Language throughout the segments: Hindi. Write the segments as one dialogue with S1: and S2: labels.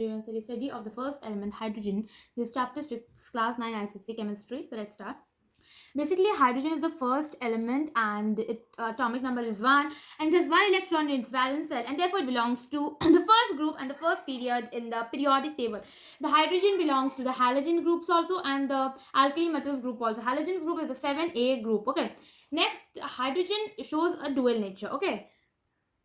S1: Study of the first element, hydrogen. This chapter is class 9 ICC chemistry. So let's start. Basically, hydrogen is the first element, and its atomic number is 1, and there's one electron in its valence cell, and therefore it belongs to the first group and the first period in the periodic table. The hydrogen belongs to the halogen groups also, and the alkali metals group also. Halogens group is the 7A group. Okay. Next, hydrogen shows a dual nature. Okay.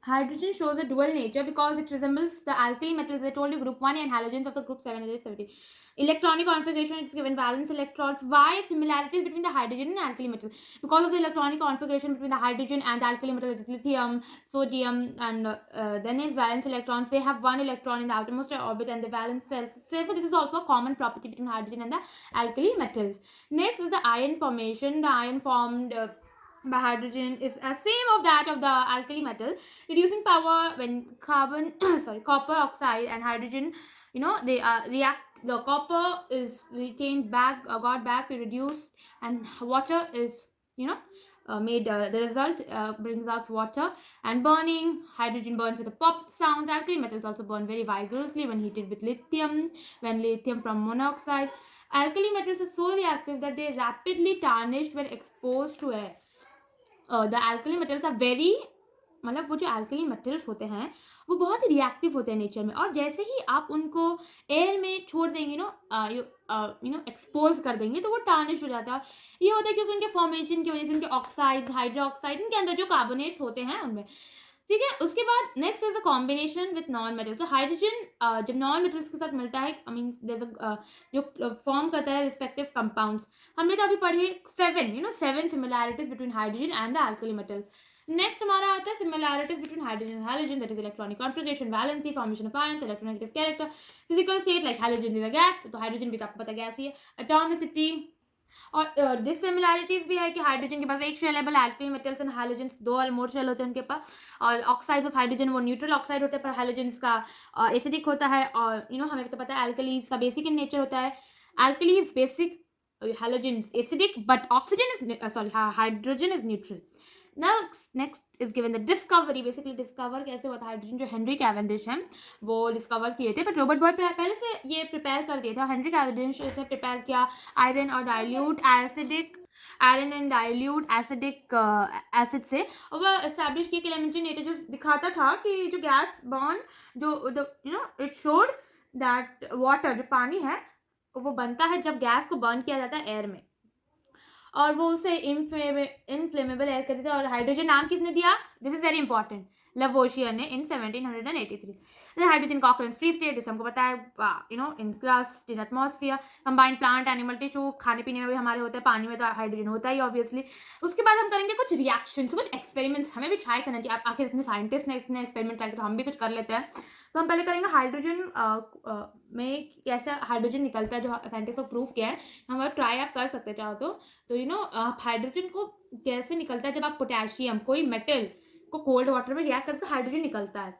S1: Hydrogen shows a dual nature because it resembles the alkali metals, I told you, group 1, and halogens of the group 7 is 70. Electronic configuration, it's given valence electrons. Why similarities between the hydrogen and alkali metal? Because of the electronic configuration between the hydrogen and the alkali metal, is lithium, sodium, and then is valence electrons. They have one electron in the outermost orbit and the valence cells. So this is also a common property between hydrogen and the alkali metals. Next is the ion formation. The ion formed by hydrogen is a same of that of the alkali metal, reducing power when copper oxide and hydrogen, they react. The copper is retained back, got back reduced, and water is, made, the result brings out water. And burning, hydrogen burns with a pop sound. Alkali metals also burn very vigorously when heated with lithium, when lithium from monoxide. Alkali metals are so reactive that they rapidly tarnish when exposed to air. The alkali metals are very, मतलब वो जो alkali metals होते हैं वो बहुत ही रिएक्टिव होते हैं नेचर में, और जैसे ही आप उनको एयर में छोड़ देंगे, एक्सपोज कर देंगे, तो वो टार्निश हो जाता है. और ये होता है क्योंकि उनके फॉर्मेशन की वजह से, उनके ऑक्साइड, हाइड्रोक्साइड, इनके अंदर जो कार्बोनेट्स होते हैं उनमें. ठीक है. उसके बाद next is the combination with non metal. तो हाइड्रोजन जब नॉन मेटल्स के साथ मिलता है, आई मीन जो फॉर्म करता है रिस्पेक्टिव कंपाउंड्स, हमने तो अभी पढ़े 7 similarities between hydrogen and the alkali metals. Next हमारा आता है similarities between hydrogen and halogen, that is electronic configuration, valency, formation of ions, electronegative character, physical state, like halogen is a gas, तो हाइड्रोजन भी तो आपको पता गैस ही है. एटॉमिसिटी और डिससिमिलैरिटीज भी है कि हाइड्रोजन के पास एक शेल है, अल्कली मेटल्स एंड हाइड्रोजन 2 और मोर शेल होते हैं उनके पास. और ऑक्साइड्स ऑफ हाइड्रोजन वो न्यूट्रल ऑक्साइड होते हैं, पर हाइड्रोजन का एसिडिक होता है. और हमें तो पता है अल्कलीज का बेसिक इन नेचर होता है. Alkali is basic, halogen is acidic, but hydrogen is neutral. Next is given the discovery. Basically discover कैसे हुआ था हाइड्रोजन, जो हेनरी कैवेंडिश हैं वो डिस्कवर किए थे, बट रॉबर्ट बॉयल पहले से ये प्रिपेयर कर दिए थे. हेनरी कैवेंडिश इसने प्रिपेयर किया आयरन और dilute acidic iron and dilute acidic acid से, और वह एस्टैब्लिश किया कि एलिमेंट्री नेचर जो दिखाता था कि जो गैस बॉर्न, जो इट शोड दैट वाटर, जो पानी है वो बनता है जब गैस को बर्न किया जाता है एयर में, और वो उसे इनफ्लेमेबल एयर कहते थे. और हाइड्रोजन नाम किसने दिया? This is very important, Lavoisier ने इन 1783. हाइड्रोजन का ऑकरेंस फ्री स्टेट, जिसे हमको पता है, in crust, in atmosphere, combined plant animal tissue, खाने पीने में भी हमारे होता है, पानी में तो हाइड्रोजन होता ही ऑब्वियसली. उसके बाद हम करेंगे कुछ रिएक्शंस, कुछ एक्सपेरिमेंट्स. हमें भी ट्राई करना चाहिए, आखिर इतने साइंटिस्ट ने इतने एक्सपेरिमेंट ट्राई किया, तो हम भी कुछ कर लेते हैं. तो हम पहले करेंगे हाइड्रोजन में कैसे हाइड्रोजन निकलता है, जो साइंटिस्ट को प्रूव किया है. हम ट्राई आप कर सकते हैं चाहो तो हाइड्रोजन को कैसे निकलता है, जब आप पोटेशियम, कोई मेटल को कोल्ड वाटर में रिएक्ट करके हाइड्रोजन निकलता है.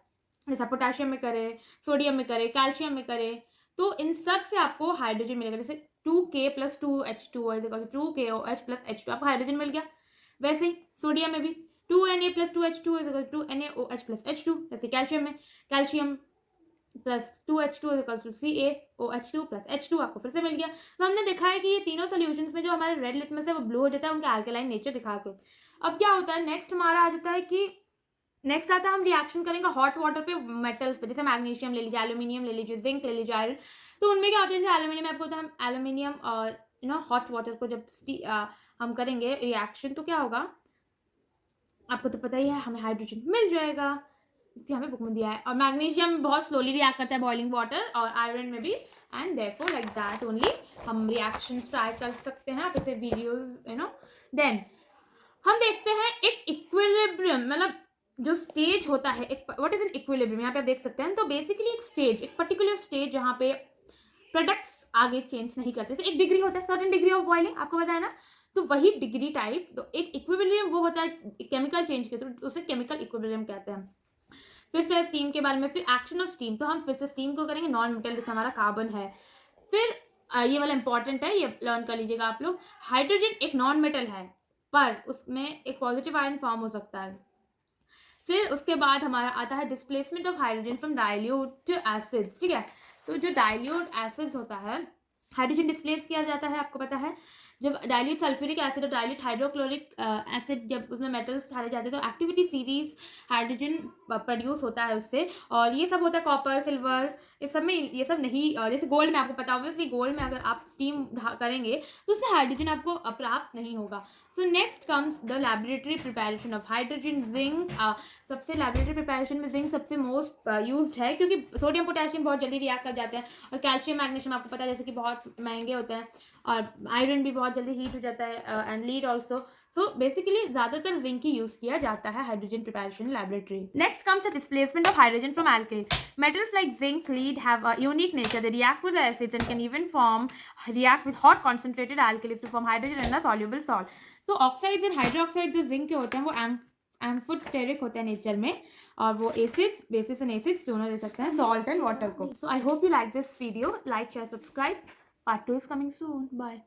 S1: जैसा पोटेशियम में करे, सोडियम में करे, कैल्शियम में करे, तो इन सब से आपको हाइड्रोजन मिलेगा. जैसे 2K + 2H2 2KOH + H2, आपको हाइड्रोजन मिल गया. वैसे ही सोडियम में भी 2Na + 2H2 2NaOH + H2. जैसे कैल्शियम में कैल्शियम + 2H2 CaOH2 + H2 आपको फिर से मिल गया. तो हमने देखा है कि ये तीनों सोल्यूशंस में जो हमारे रेड लिटमस है वो ब्लू हो जाता है उनके अल्कलाइन नेचर दिखा के. अब क्या होता है, नेक्स्ट हमारा आ जाता है कि नेक्स्ट आता है हम रिएक्शन करेंगे हॉट वाटर पे मेटल्स पे. जैसे मैग्नीशियम ले लीजिए, एल्यूमिनियम ले लीजिए, जिंक ले लीजिए, आयरन. तो उनमें क्या होता है, जैसे एल्यूमिनियम आपको होता है, हम एल्यूमिनियम और हॉट वाटर को जब हम करेंगे रिएक्शन, तो क्या होगा आपको तो पता ही है, हमें हाइड्रोजन मिल जाएगा. हमें बुक में दिया है. और मैग्नीशियम बहुत स्लोली रिएक्ट करता है बॉइलिंग वाटर, और आयरन में भी, and therefore like that only हम रिएक्शंस ट्राई कर सकते हैं. आप इसे वीडियोस देन हम देखते हैं एक इक्विलिब्रियम, मतलब जो स्टेज होता है, एक व्हाट इज एन इक्विलिब्रियम, यहाँ पे आप देख सकते हैं. तो बेसिकली एक स्टेज, एक पर्टिकुलर स्टेज जहाँ पे प्रोडक्ट्स आगे चेंज नहीं करते. एक डिग्री होता है, सर्टेन डिग्री ऑफ बॉइलिंग, आपको पता है ना. तो वही डिग्री टाइप, तो एक इक्विलिब्रियम वो होता है केमिकल चेंज के थ्रू, तो उसे केमिकल इक्विलिब्रियम कहते हैं. फिर से स्टीम के बारे में, फिर एक्शन ऑफ स्टीम. तो हम फिर से स्टीम को करेंगे नॉन मेटल, जैसे हमारा कार्बन है. फिर ये वाला इंपॉर्टेंट है, ये लर्न कर लीजिएगा आप लोग. हाइड्रोजन एक नॉन मेटल है, पर उसमें एक पॉजिटिव आयन फॉर्म हो सकता है. फिर उसके बाद हमारा आता है displacement of hydrogen from dilute acids. ठीक है. तो जो डाइल्यूट एसिड्स होता है, हाइड्रोजन डिस्प्लेस किया जाता है, आपको पता है। जब डाइल्यूट सल्फ्यूरिक एसिड और डाइल्यूट हाइड्रोक्लोरिक एसिड जब उसमें मेटल्स डाले जाते हैं तो एक्टिविटी सीरीज हाइड्रोजन प्रोड्यूस होता है उससे। और ये सब होता है कॉपर, सिल्वर, इस सब में ये सब नहीं। जैसे गोल्ड में आपको पता है, ऑब्वियसली गोल्ड में अगर आप स्टीम करेंगे तो उससे हाइड्रोजन आपको प्राप्त नहीं होगा। So next comes the laboratory preparation of hydrogen. Zinc, सबसे लैबोरेटरी प्रिपरेशन में जिंक सबसे मोस्ट यूज्ड है, क्योंकि सोडियम पोटेशियम बहुत जल्दी रिएक्ट कर जाते हैं, और कैल्शियम मैग्नीशियम आपको पता है जैसे कि बहुत महंगे होते हैं, और आयरन भी बहुत जल्दी हीट हो जाता है, and lead also. So basically ज़्यादातर जिंक ही यूज़ किया जाता है hydrogen preparation laboratory. Next comes the displacement of hydrogen from alkali. Metals like zinc, lead have a unique nature. They react with the acids and can even react with hot concentrated alkalis to form hydrogen in a soluble salt. तो ऑक्साइड्स एंड हाइड्रोक्साइड जो जिंक के होते हैं वो एम्फोटेरिक होते हैं नेचर में, और वो एसिड्स, बेसिस एंड एसिड्स दोनों दे सकते हैं सॉल्ट एंड वाटर को। So I hope you like this video. Like, share, subscribe. Part 2 is coming soon. Bye.